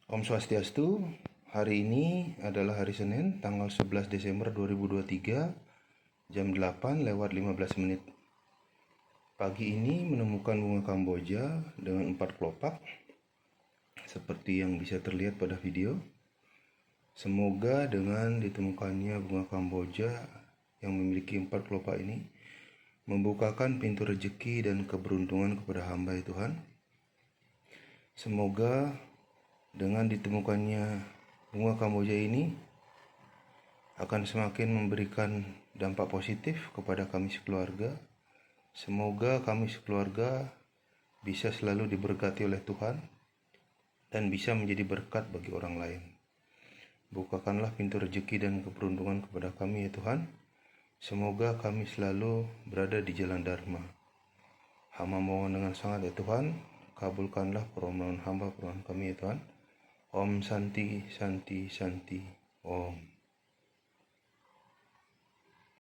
Om Swastiastu, hari ini adalah hari Senin, tanggal 11 Desember 2023, jam 8:15. Pagi ini menemukan bunga Kamboja dengan 4 kelopak, seperti yang bisa terlihat pada video. Semoga dengan ditemukannya bunga Kamboja yang memiliki 4 kelopak ini, membukakan pintu rezeki dan keberuntungan kepada hamba ya Tuhan. Semoga dengan ditemukannya bunga Kamboja ini akan semakin memberikan dampak positif kepada kami sekeluarga. Semoga kami sekeluarga bisa selalu diberkati oleh Tuhan dan bisa menjadi berkat bagi orang lain. Bukakanlah pintu rezeki dan keberuntungan kepada kami ya Tuhan. Semoga kami selalu berada di jalan Dharma. Hamba mohon dengan sangat ya Tuhan, kabulkanlah permohonan hamba, permohonan kami ya Tuhan. Om Santi Santi Santi Om.